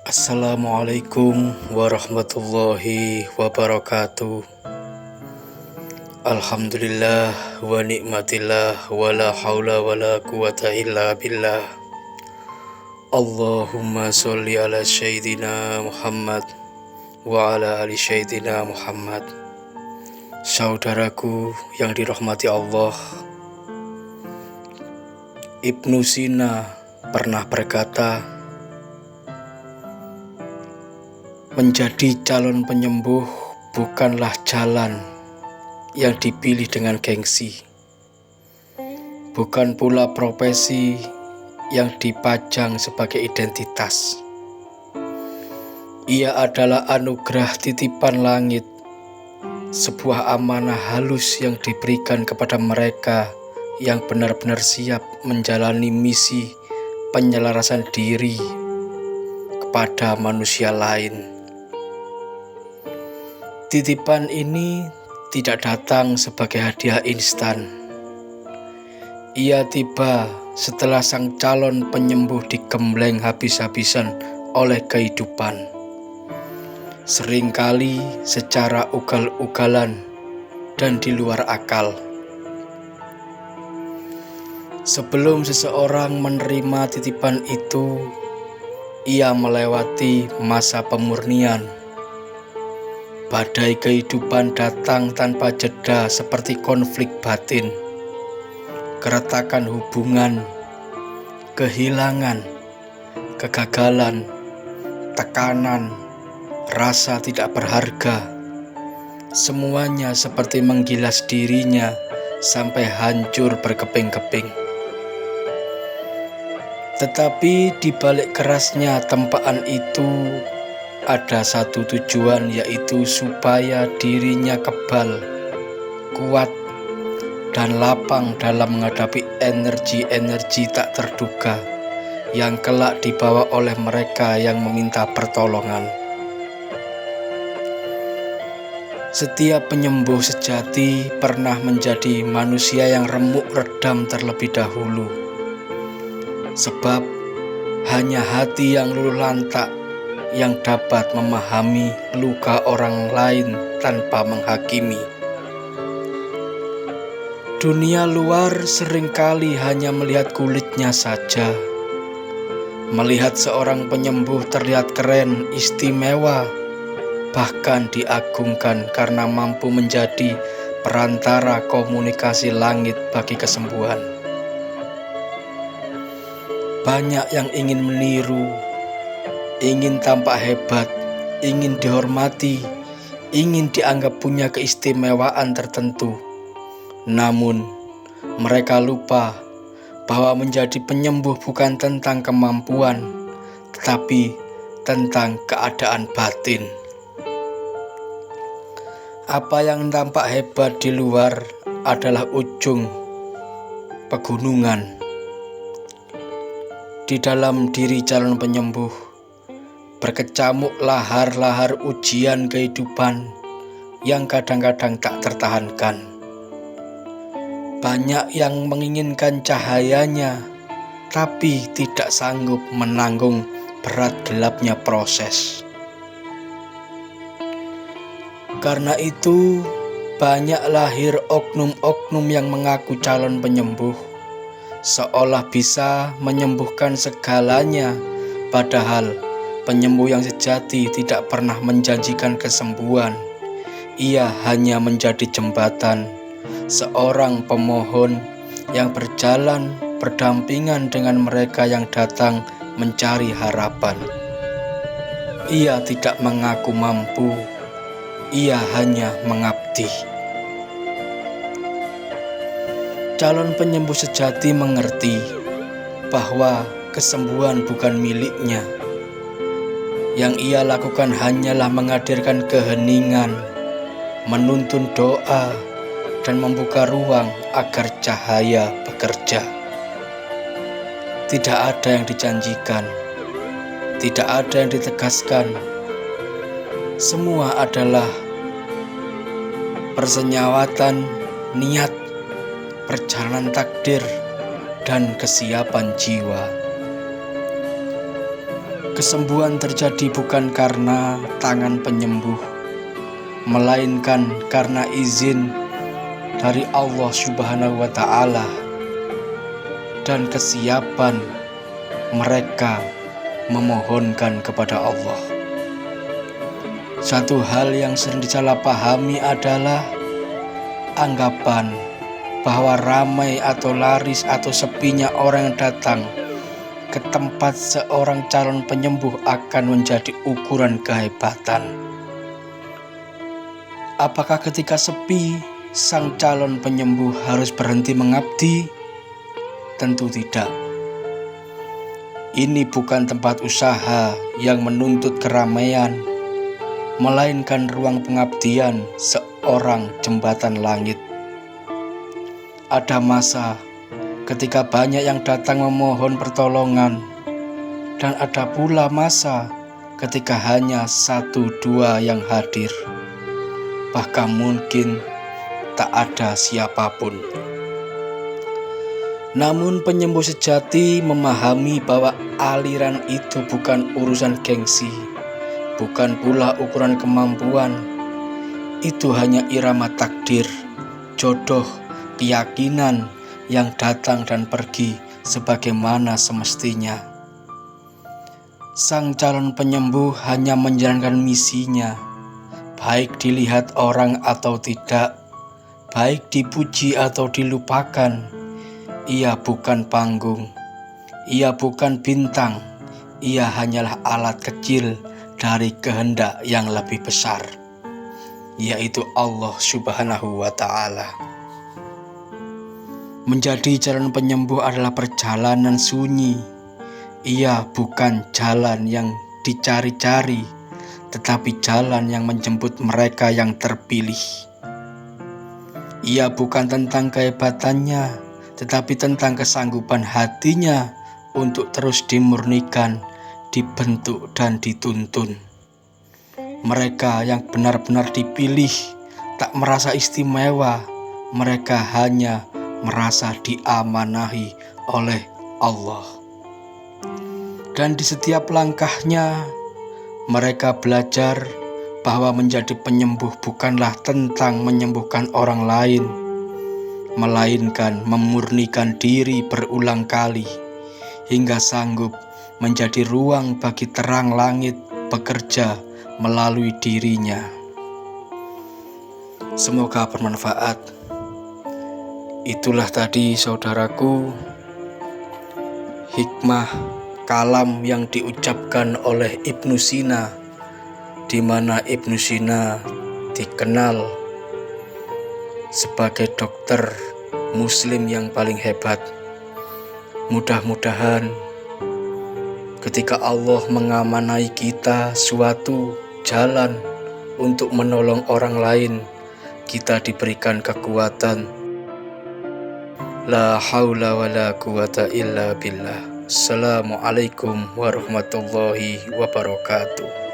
Assalamualaikum warahmatullahi wabarakatuh. Alhamdulillah wa nikmatillah wa la hawla wa la quwata illa billah. Allahumma sholli ala sayyidina Muhammad wa ala ali sayyidina Muhammad. Saudaraku yang dirahmati Allah, Ibnu Sina pernah berkata, menjadi calon penyembuh bukanlah jalan yang dipilih dengan gengsi, bukan pula profesi yang dipajang sebagai identitas. Ia adalah anugerah titipan langit, sebuah amanah halus yang diberikan kepada mereka yang benar-benar siap menjalani misi penyelarasan diri kepada manusia lain. Titipan ini tidak datang sebagai hadiah instan. Ia tiba setelah sang calon penyembuh digembleng habis-habisan oleh kehidupan, seringkali secara ugal-ugalan dan di luar akal. Sebelum seseorang menerima titipan itu, ia melewati masa pemurnian. Badai kehidupan datang tanpa jeda seperti konflik batin, keretakan hubungan, kehilangan, kegagalan, tekanan, rasa tidak berharga. Semuanya seperti menggilas dirinya sampai hancur berkeping-keping. Tetapi di balik kerasnya tempaan itu ada satu tujuan, yaitu supaya dirinya kebal, kuat, dan lapang dalam menghadapi energi-energi tak terduga yang kelak dibawa oleh mereka yang meminta pertolongan. Setiap penyembuh sejati pernah menjadi manusia yang remuk redam terlebih dahulu, sebab hanya hati yang luluh lantak yang dapat memahami luka orang lain tanpa menghakimi. Dunia luar seringkali hanya melihat kulitnya saja, melihat seorang penyembuh terlihat keren, istimewa, bahkan diagungkan karena mampu menjadi perantara komunikasi langit bagi kesembuhan. Banyak yang ingin meniru, ingin tampak hebat, ingin dihormati, ingin dianggap punya keistimewaan tertentu. Namun, mereka lupa bahwa menjadi penyembuh bukan tentang kemampuan, tetapi tentang keadaan batin. Apa yang tampak hebat di luar adalah ujung pegunungan. Di dalam diri calon penyembuh berkecamuk lahar-lahar ujian kehidupan yang kadang-kadang tak tertahankan. Banyak yang menginginkan cahayanya, tapi tidak sanggup menanggung berat gelapnya proses. Karena itu, banyak lahir oknum-oknum yang mengaku calon penyembuh, seolah bisa menyembuhkan segalanya, padahal penyembuh yang sejati tidak pernah menjanjikan kesembuhan. Ia hanya menjadi jembatan, seorang pemohon yang berjalan berdampingan dengan mereka yang datang mencari harapan. Ia tidak mengaku mampu, ia hanya mengabdi. Calon penyembuh sejati mengerti bahwa kesembuhan bukan miliknya. Yang ia lakukan hanyalah menghadirkan keheningan, menuntun doa, dan membuka ruang agar cahaya bekerja. Tidak ada yang dijanjikan, tidak ada yang ditegaskan. Semua adalah persenyawatan niat, perjalanan takdir, dan kesiapan jiwa. Kesembuhan terjadi bukan karena tangan penyembuh, melainkan karena izin dari Allah Subhanahu wa Ta'ala dan kesiapan mereka memohonkan kepada Allah. Satu hal yang sering disalahpahami adalah anggapan bahwa ramai atau laris atau sepinya orang yang datang ke tempat seorang calon penyembuh akan menjadi ukuran kehebatan. Apakah ketika sepi, sang calon penyembuh harus berhenti mengabdi? Tentu tidak. Ini bukan tempat usaha yang menuntut keramaian, melainkan ruang pengabdian seorang jembatan langit. Ada masa ketika banyak yang datang memohon pertolongan, dan ada pula masa ketika hanya 1-2 yang hadir, bahkan mungkin tak ada siapapun. Namun penyembuh sejati memahami bahwa aliran itu bukan urusan gengsi, bukan pula ukuran kemampuan. Itu hanya irama takdir, jodoh, keyakinan yang datang dan pergi sebagaimana semestinya. Sang calon penyembuh hanya menjalankan misinya, baik dilihat orang atau tidak, baik dipuji atau dilupakan. Ia bukan panggung, ia bukan bintang, ia hanyalah alat kecil dari kehendak yang lebih besar, yaitu Allah Subhanahu wa Ta'ala. Menjadi calon penyembuh adalah perjalanan sunyi. Ia bukan jalan yang dicari-cari, tetapi jalan yang menjemput mereka yang terpilih. Ia bukan tentang kehebatannya, tetapi tentang kesanggupan hatinya untuk terus dimurnikan, dibentuk dan dituntun. Mereka yang benar-benar dipilih tak merasa istimewa, mereka hanya merasa diamanahi oleh Allah. Dan di setiap langkahnya, mereka belajar bahwa menjadi penyembuh bukanlah tentang menyembuhkan orang lain, melainkan memurnikan diri berulang kali hingga sanggup menjadi ruang bagi terang langit bekerja melalui dirinya. Semoga bermanfaat. Itulah tadi saudaraku hikmah kalam yang diucapkan oleh Ibnu Sina, di mana Ibnu Sina dikenal sebagai dokter muslim yang paling hebat. Mudah-mudahan ketika Allah mengamanai kita suatu jalan untuk menolong orang lain, kita diberikan kekuatan. La haula wa la quwata illa billah. Assalamualaikum warahmatullahi wabarakatuh.